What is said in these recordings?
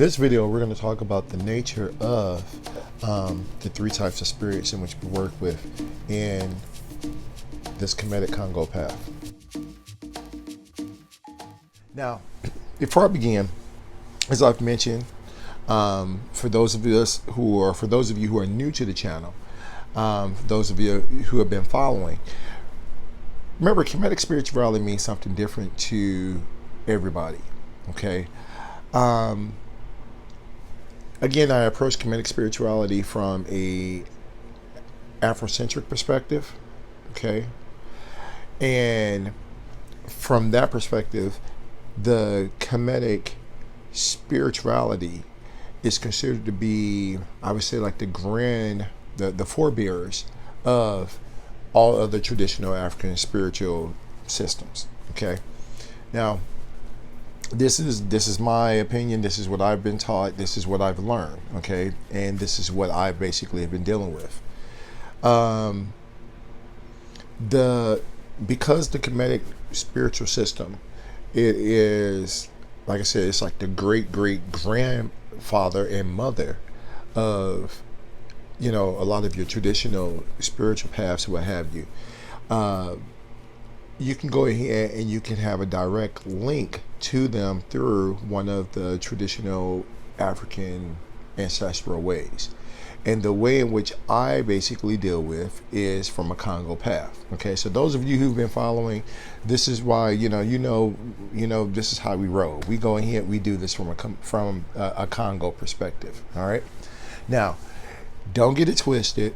This video, we're going to talk about the nature of the three types of spirits in which we work with in this Kemetic Kongo path. Now, before I begin, as I've mentioned, for those of you who are new to the channel, for those of you who have been following, remember, Kemetic spirituality means something different to everybody. Okay. Again, I approach Kemetic spirituality from a Afrocentric perspective, okay? And from that perspective, the Kemetic spirituality is considered to be, I would say, like the forebearers of all other traditional African spiritual systems, okay? Now, this is my opinion. This is what I've been taught. This is what I've learned. Okay, and this is what I basically have been dealing with. Because the Kemetic spiritual system, it is, like I said, it's like the great grandfather and mother of, a lot of your traditional spiritual paths, what have you. You can go ahead and you can have a direct link to them through one of the traditional African ancestral ways. And the way in which I basically deal with is from a Kongo path. Okay, so those of you who've been following, this is why, this is how we roll. We go ahead, we do this from a Kongo perspective. All right. Now, don't get it twisted.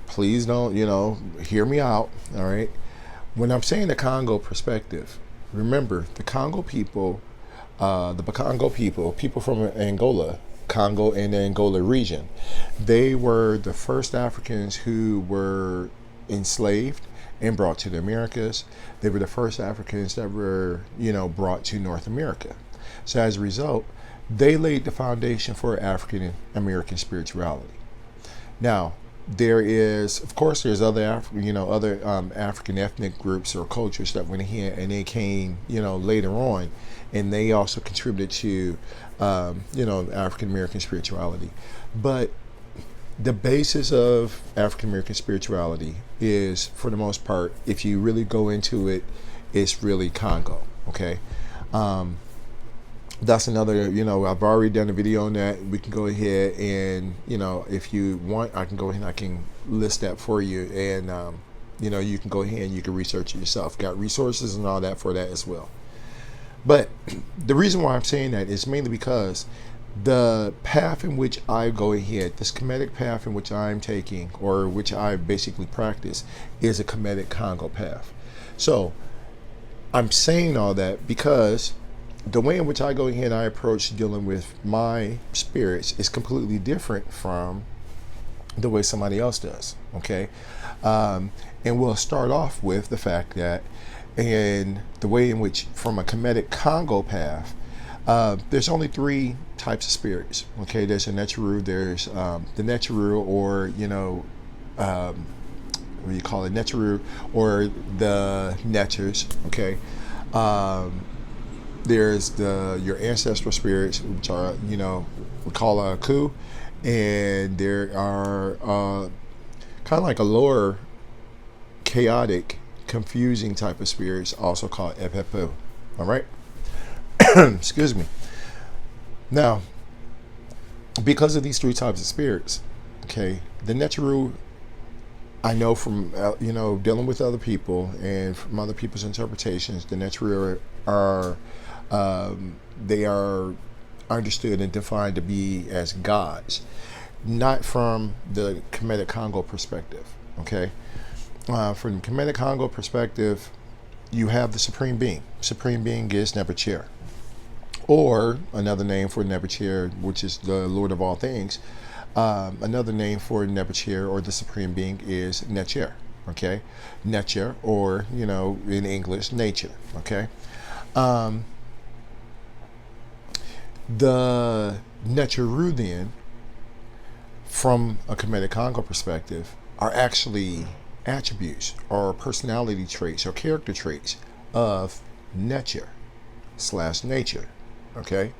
Please don't, hear me out, all right? When I'm saying the Kongo perspective, remember, the Kongo people, people from Angola, Congo and the Angola region, they were the first Africans who were enslaved and brought to the Americas. They were the first Africans that were, brought to North America. So as a result, they laid the foundation for African American spirituality. Now, there's other African ethnic groups or cultures that went here and they came, later on, and they also contributed to, African American spirituality. But the basis of African American spirituality is, for the most part, if you really go into it, it's really Kongo. Okay. That's another, I've already done a video on that. We can go ahead and, if you want, I can go ahead and I can list that for you. And, you can go ahead and you can research it yourself. Got resources and all that for that as well. But the reason why I'm saying that is mainly because the path in which I go ahead, this Kemetic path in which I'm taking, or which I basically practice, is a Kemetic Kongo path. So I'm saying all that because the way in which I go ahead and I approach dealing with my spirits is completely different from the way somebody else does. Okay. And we'll start off with the fact that, and the way in which, from a Kemetic Kongo path, there's only three types of spirits. Okay. There's a netcharu, there's the netcharu, or, what do you call it? Netcharu, or the netchers. Okay. There's your ancestral spirits, which are, we call a ku, and there are kind of like a lower chaotic, confusing type of spirits, also called epepu. All right. Excuse me. Now, because of these three types of spirits, okay, the netcharu, I know from, dealing with other people and from other people's interpretations, the netcharu they are understood and defined to be as gods, not from the Kemetic Kongo perspective. Okay, from the Kemetic Kongo perspective, you have the Supreme Being. Supreme Being is netcharu, or another name for netcharu, which is the Lord of all things. Another name for netcharu, or the Supreme Being, is netjeru. Okay, netjeru, or in English, nature. Okay. The netcharu, then, from a Kemetic Kongo perspective, are actually attributes or personality traits or character traits of netjeru / nature. Okay,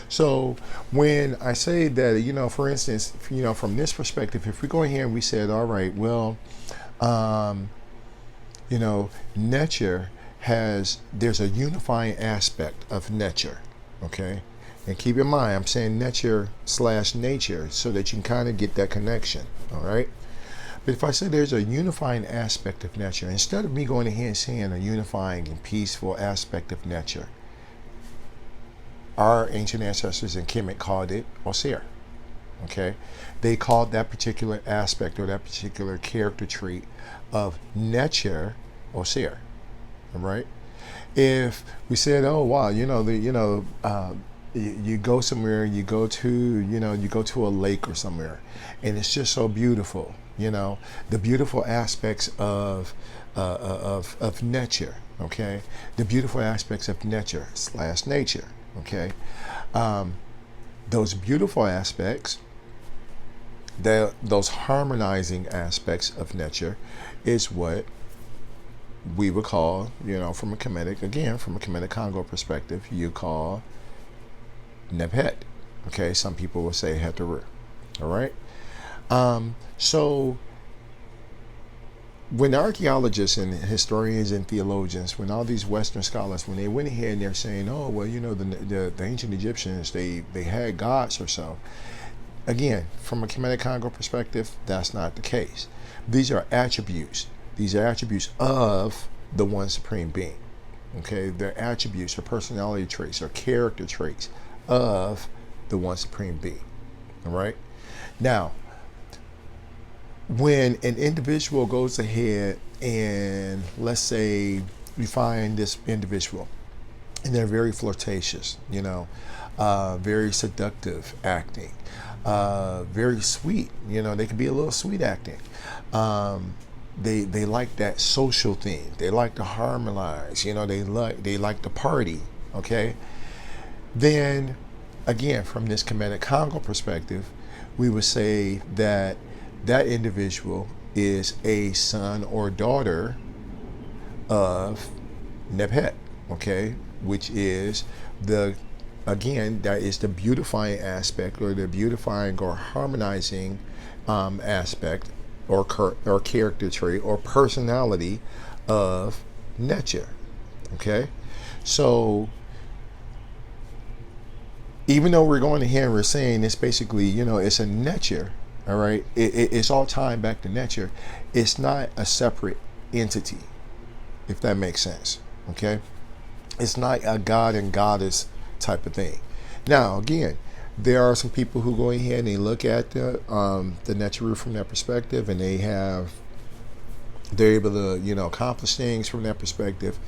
So when I say that, for instance, from this perspective, if we go in here and we said, all right, well, um, nature there's a unifying aspect of nature, okay? And keep in mind, I'm saying nature/nature so that you can kind of get that connection, all right? But if I say there's a unifying aspect of nature, instead of me going ahead and saying a unifying and peaceful aspect of nature, our ancient ancestors in Kemet called it Osir, okay? They called that particular aspect or that particular character trait of nature Osir, all right? If we said, oh wow, you go somewhere, you go to a lake or somewhere, and it's just so beautiful, the beautiful aspects of nature, okay, the beautiful aspects of nature/nature, okay, those beautiful aspects, those harmonizing aspects of nature, is what we would call, from a Kemetic Kongo perspective, you call Nebhet. Okay, some people will say Heteru. All right. So when archaeologists and historians and theologians, when all these Western scholars, when they went ahead and they're saying, oh well, the ancient Egyptians, they had gods or so. Again, from a Kemetic Kongo perspective, that's not the case. These are attributes. These are attributes of the one supreme being. Okay, they're attributes or personality traits or character traits of the one supreme being. All right. Now, when an individual goes ahead and, let's say, we find this individual and they're very flirtatious, very seductive acting, very sweet, they can be a little sweet acting. They like that social thing. They like to harmonize. They like to party. Okay. Then, again, from this Kemetic Kongo perspective, we would say that that individual is a son or daughter of Nebhet. Okay, which is that is the beautifying aspect or the beautifying or harmonizing aspect or character trait or personality of nature. Okay, so even though we're going ahead and we're saying it's basically, it's a nature, all right, it's all tying back to nature. It's not a separate entity, if that makes sense. Okay, it's not a god and goddess type of thing. Now, again, there are some people who go ahead and they look at the netcharu from that perspective, and they're able to accomplish things from that perspective,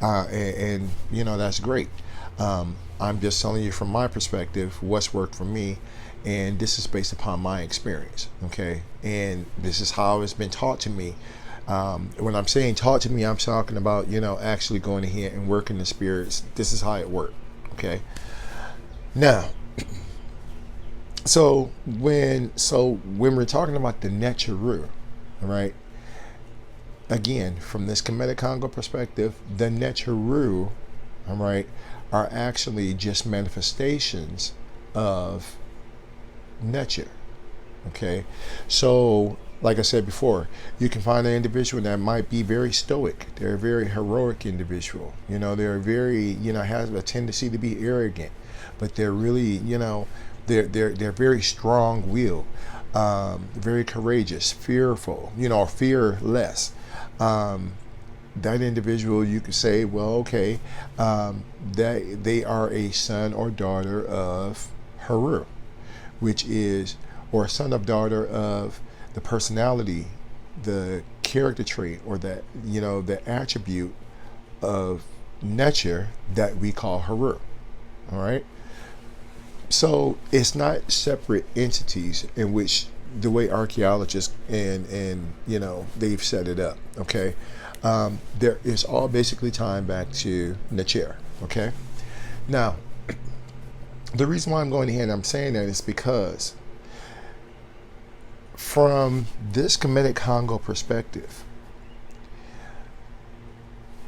and that's great. I'm just telling you from my perspective what's worked for me, and this is based upon my experience. Okay, and this is how it's been taught to me. When I'm saying taught to me, I'm talking about actually going ahead and working the spirits. This is how it worked. Okay, now. So when we're talking about the netcharu, all right, again, from this Kemetic Kongo perspective, the netcharu, all right, are actually just manifestations of nature. Okay, so like I said before, you can find an individual that might be very stoic. They're a very heroic individual. They're very, has a tendency to be arrogant, but they're really, they're very strong-willed, very courageous, fearful, fearless. That individual, you could say, well, okay, that they are a son or daughter of Heru, which is, or son or daughter of the personality, the character trait, or that the attribute of nature that we call Heru. All right. So it's not separate entities in which the way archaeologists and they've set it up. Okay, there is all basically tying back to netcharu. Okay, now the reason why I'm going ahead and I'm saying that is because from this Kemetic Kongo perspective,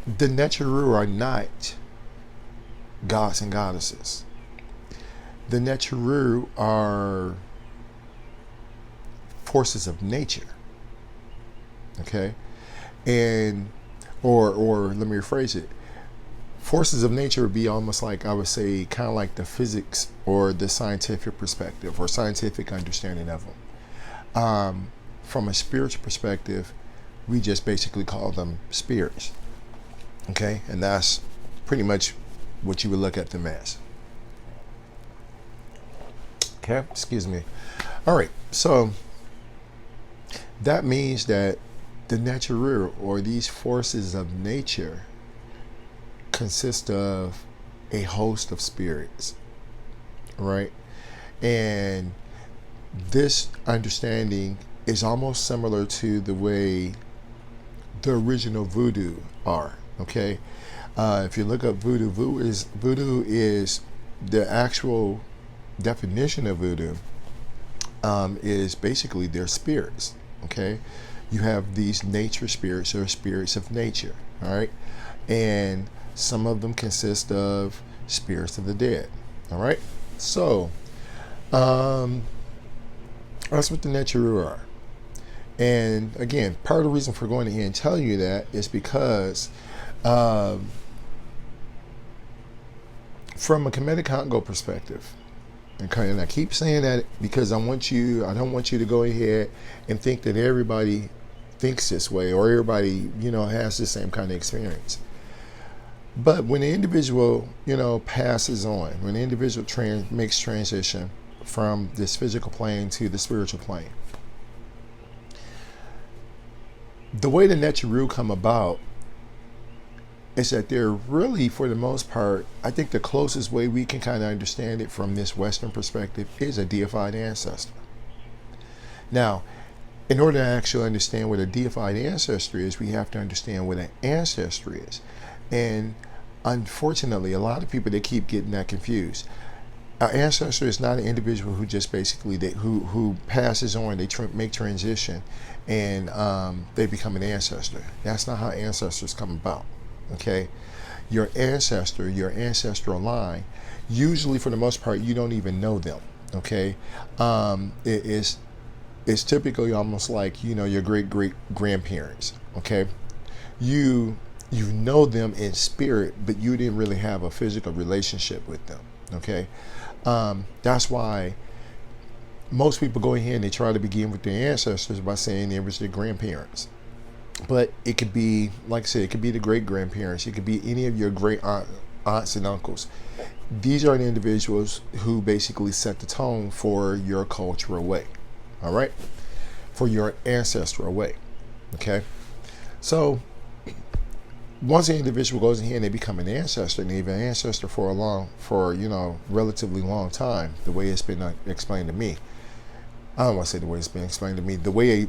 the netcharu are not gods and goddesses. The netcharu are forces of nature, okay? And, or let me rephrase it. Forces of nature would be almost like, I would say, kind of like the physics or the scientific perspective or scientific understanding of them. From a spiritual perspective, we just basically call them spirits, okay? And that's pretty much what you would look at them as. Okay, excuse me. All right, so that means that the netcharu, or these forces of nature, consist of a host of spirits, right? And this understanding is almost similar to the way the original voodoo are, okay? If you look up voodoo, voodoo is the actual definition of voodoo, is basically their spirits, okay? You have these nature spirits, or spirits of nature, all right? And some of them consist of spirits of the dead, all right? So that's what the netcharu are. And again, part of the reason for going ahead and telling you that is because from a Kemetic Kongo perspective, okay, and I keep saying that because I don't want you to go ahead and think that everybody thinks this way, or everybody, has the same kind of experience. But when the individual, passes on, when the individual makes transition from this physical plane to the spiritual plane, the way the netcharu come about is that they're really, for the most part, I think the closest way we can kind of understand it from this Western perspective is a deified ancestor. Now, in order to actually understand what a deified ancestor is, we have to understand what an ancestor is. And unfortunately, a lot of people, they keep getting that confused. An ancestor is not an individual who just basically, who passes on, they make transition, and they become an ancestor. That's not how ancestors come about, okay? Your ancestor, your ancestral line, usually for the most part, you don't even know them, okay? It's typically almost like, your great-great-grandparents, okay? You know them in spirit, but you didn't really have a physical relationship with them, okay? That's why most people go ahead and they try to begin with their ancestors by saying it was their grandparents. But it could be, like I said, it could be the great-grandparents. It could be any of your great aunts and uncles. These are the individuals who basically set the tone for your cultural way, all right? For your ancestral way, okay? So once an individual goes in here and they become an ancestor, and they've been an ancestor for relatively long time, the way it's been explained to me. I don't want to say the way it's been explained to me, the way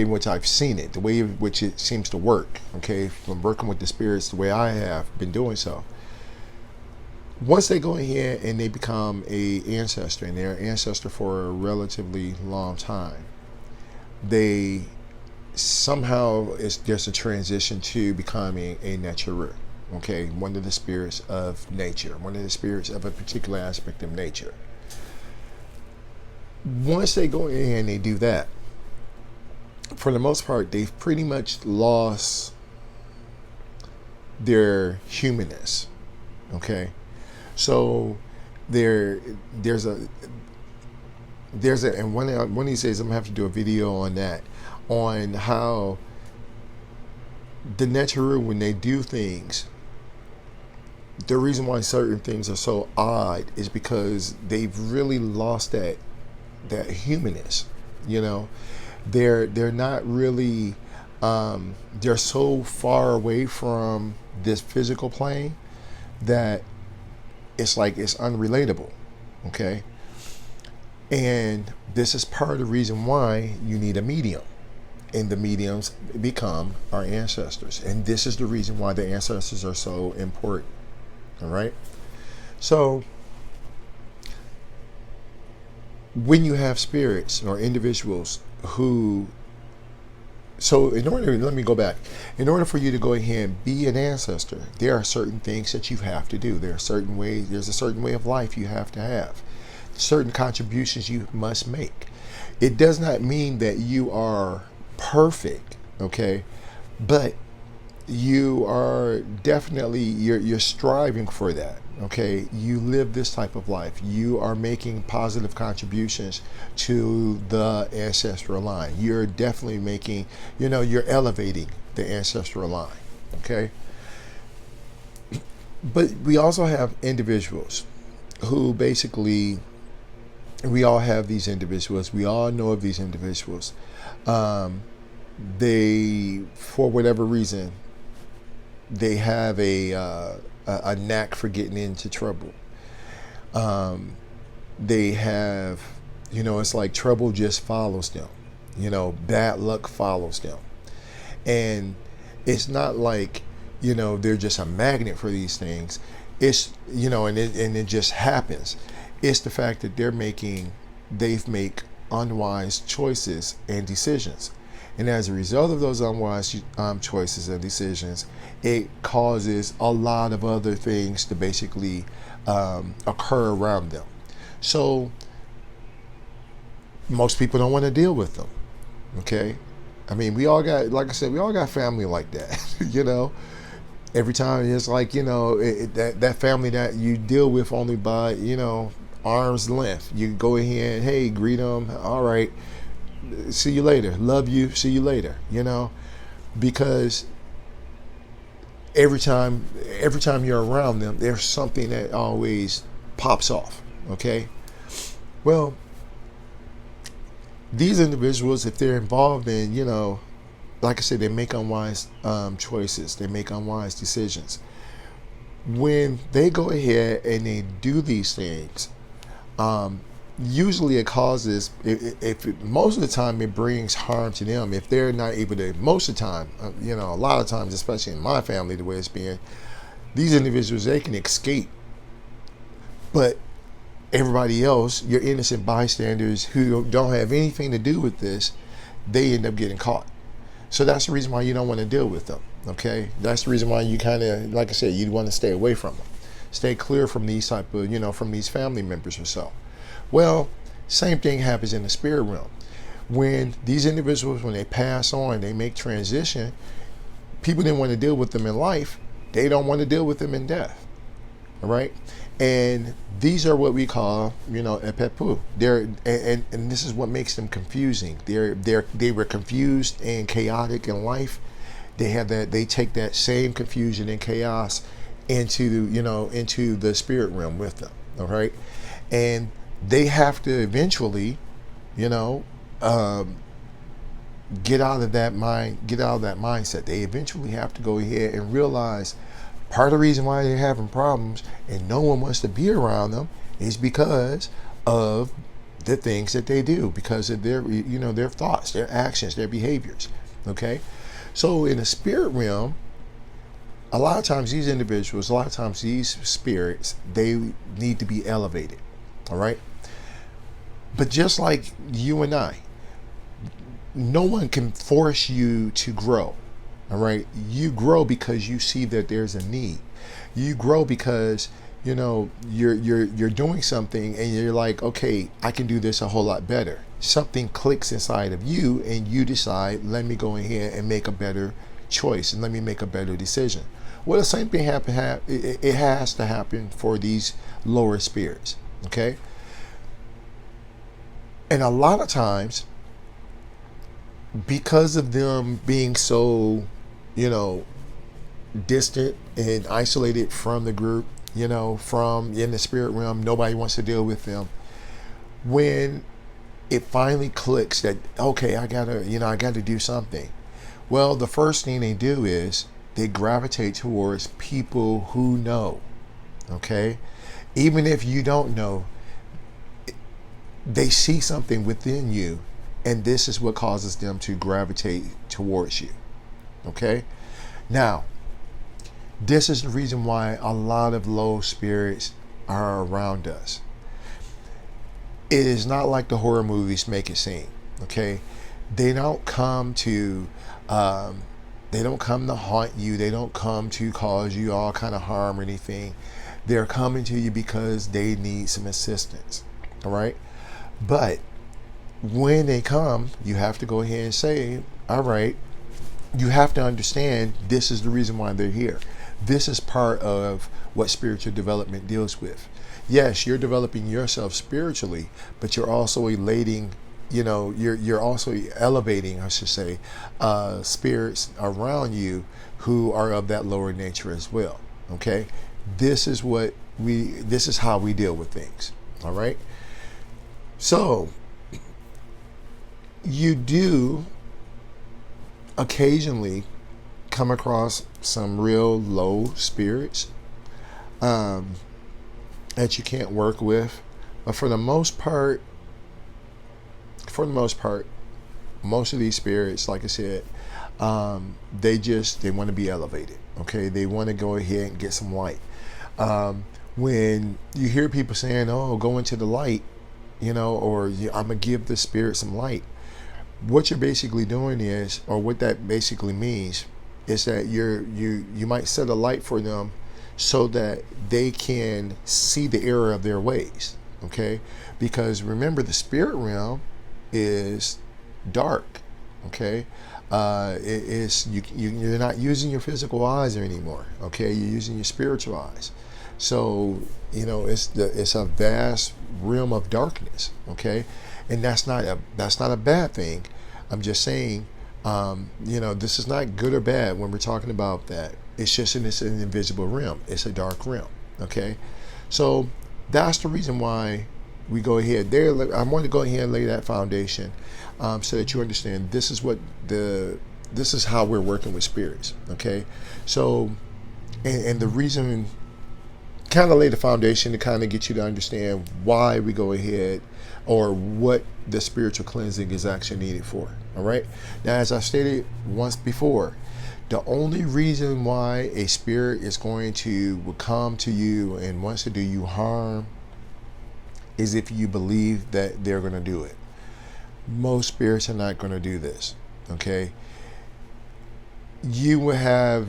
in which I've seen it, the way in which it seems to work, okay, from working with the spirits the way I have been doing so. Once they go in here and they become a ancestor, and they're an ancestor for a relatively long time, they somehow, there's a transition to becoming a netcharu, okay, one of the spirits of nature, one of the spirits of a particular aspect of nature. Once they go in and they do that, for the most part, they've pretty much lost their humanness, okay? So there's a and one of these days I'm gonna have to do a video on that, on how the netcharu, when they do things, the reason why certain things are so odd is because they've really lost that humanness. They're not really they're so far away from this physical plane that it's like it's unrelatable, okay? And this is part of the reason why you need a medium, and the mediums become our ancestors, and this is the reason why the ancestors are so important, all right? So when you have spirits or individuals who So let me go back. In order for you to go ahead and be an ancestor, there are certain things that you have to do. There's a certain way of life you have to have. Certain contributions you must make. It does not mean that you are perfect, okay? But you are definitely, you're striving for that, okay? You live this type of life. You are making positive contributions to the ancestral line. You're definitely making, you're elevating the ancestral line, okay? But we also have individuals who basically, we all have these individuals. We all know of these individuals. They, for whatever reason, they have a knack for getting into trouble. They have, it's like trouble just follows them. Bad luck follows them. And it's not like, they're just a magnet for these things. It's, and it just happens. It's the fact that they've made unwise choices and decisions. And as a result of those unwise choices and decisions, it causes a lot of other things to basically occur around them. So most people don't want to deal with them. Okay? I mean, we all got, like I said, we all got family like that. Every time it's like, that family that you deal with only by, arm's length. You go ahead, hey, greet them. All right. See you later. Love you. See you later. Because every time you're around them, there's something that always pops off. Okay. Well, these individuals, if they're involved in, like I said, they make unwise choices. They make unwise decisions. When they go ahead and they do these things, usually it causes, most of the time it brings harm to them. If they're not able to, most of the time, a lot of times, especially in my family, the way it's been, these individuals, they can escape. But everybody else, your innocent bystanders who don't have anything to do with this, they end up getting caught. So that's the reason why you don't want to deal with them. Okay, that's the reason why you kind of, like I said, you want to stay away from them, stay clear from these type of, from these family members or so. Well, same thing happens in the spirit realm. When these individuals, when they pass on, they make transition, people didn't want to deal with them in life. They don't want to deal with them in death. All right, and these are what we call, epepu. And this is what makes them confusing. They were confused and chaotic in life. They take that same confusion and chaos into the spirit realm with them. All right, and they have to eventually, get out of that mindset. They eventually have to go ahead and realize part of the reason why they're having problems and no one wants to be around them is because of the things that they do, because of their, their thoughts, their actions, their behaviors. Okay, so in the spirit realm, a lot of times these individuals, a lot of times these spirits, they need to be elevated. All right. But just like you and I, no one can force you to grow. All right. You grow because you see that there's a need. You grow because, you're doing something and you're like, okay, I can do this a whole lot better. Something clicks inside of you and you decide, let me go ahead and make a better choice and let me make a better decision. Well, the same thing it has to happen for these lower spirits. Okay. And a lot of times, because of them being so, distant and isolated from the group, from in the spirit realm, nobody wants to deal with them. When it finally clicks that, okay, I gotta do something. Well, the first thing they do is they gravitate towards people who know. Okay, even if you don't know, they see something within you, and this is what causes them to gravitate towards you. Okay, now this is the reason why a lot of low spirits are around us. It is not like the horror movies make it seem. Okay, they don't come to They don't come to haunt you. They don't come to cause you all kind of harm or anything. They're coming to you because they need some assistance. All right. But when they come, you have to go ahead and say, all right, you have to understand this is the reason why they're here. This is part of what spiritual development deals with. Yes, you're developing yourself spiritually, but you're also elating, you're also elevating, I should say, spirits around you who are of that lower nature as well. Okay, this is how we deal with things. All right. So you do occasionally come across some real low spirits that you can't work with, but for the most part, most of these spirits, like I said, they want to be elevated. Okay, they want to go ahead and get some light. When you hear people saying, "Oh, go into the light," or I'm gonna give the spirit some light, what you're basically doing is, or what that basically means, is that you might set a light for them so that they can see the error of their ways. Okay, because remember, the spirit realm is dark. Okay, you're not using your physical eyes anymore. Okay, you're using your spiritual eyes. So it's a vast realm of darkness. Okay, and that's not a bad thing. I'm just saying, this is not good or bad when we're talking about that. It's just it's an invisible realm. It's a dark realm. Okay, so that's the reason why we go ahead there. I want to go ahead and lay that foundation, so that you understand this is how we're working with spirits. Okay, so and the reason, kind of lay the foundation to kind of get you to understand why we go ahead, or what the spiritual cleansing is actually needed for. All right. Now, as I stated once before, the only reason why a spirit is will come to you and wants to do you harm is if you believe that they're going to do it. Most spirits are not going to do this. Okay. You will have,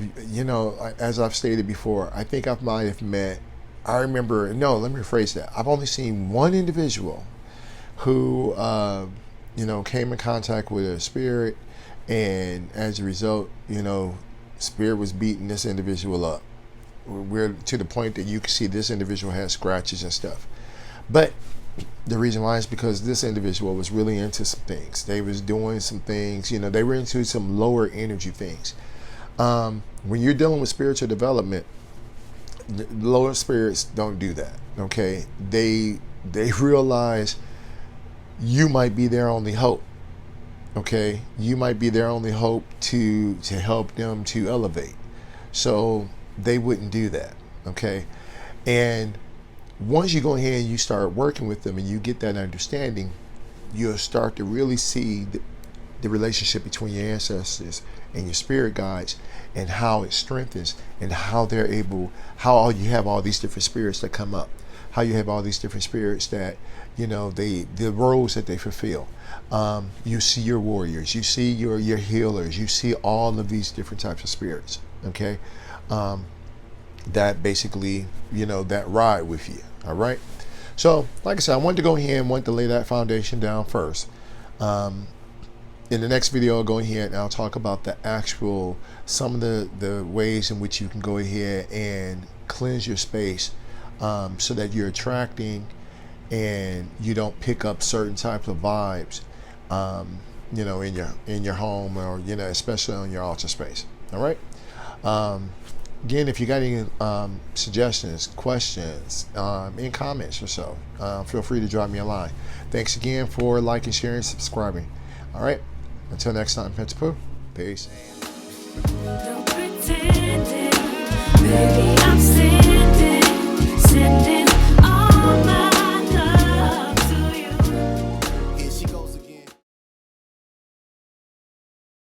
as I've stated before, I think I might have met, let me rephrase that. I've only seen one individual who, came in contact with a spirit, and as a result, spirit was beating this individual up. We're to the point that you can see this individual has scratches and stuff. But the reason why is because this individual was really into some things. They was doing some things, they were into some lower energy things. When you're dealing with spiritual development, the lower spirits don't do that. Okay, they realize you might be their only hope. Okay, you might be their only hope to help them to elevate. So they wouldn't do that. Okay, and once you go ahead and you start working with them and you get that understanding, you'll start to really see the relationship between your ancestors and your spirit guides, and how it strengthens, and how you have all these different spirits that come up, how you have all these different spirits that, the roles that they fulfill. You see your warriors, you see your healers, you see all of these different types of spirits. Okay, that basically, that ride with you. All right. So, like I said, I wanted to go ahead and lay that foundation down first. In the next video, I'll go ahead and I'll talk about some of the ways in which you can go ahead and cleanse your space, so that you're attracting and you don't pick up certain types of vibes, in your home, or especially on your altar space. All right. Again, if you got any suggestions, questions, any comments or so, feel free to drop me a line. Thanks again for liking, sharing, subscribing. All right. Until next time, Pentapu. Peace. No pretending, baby, I'm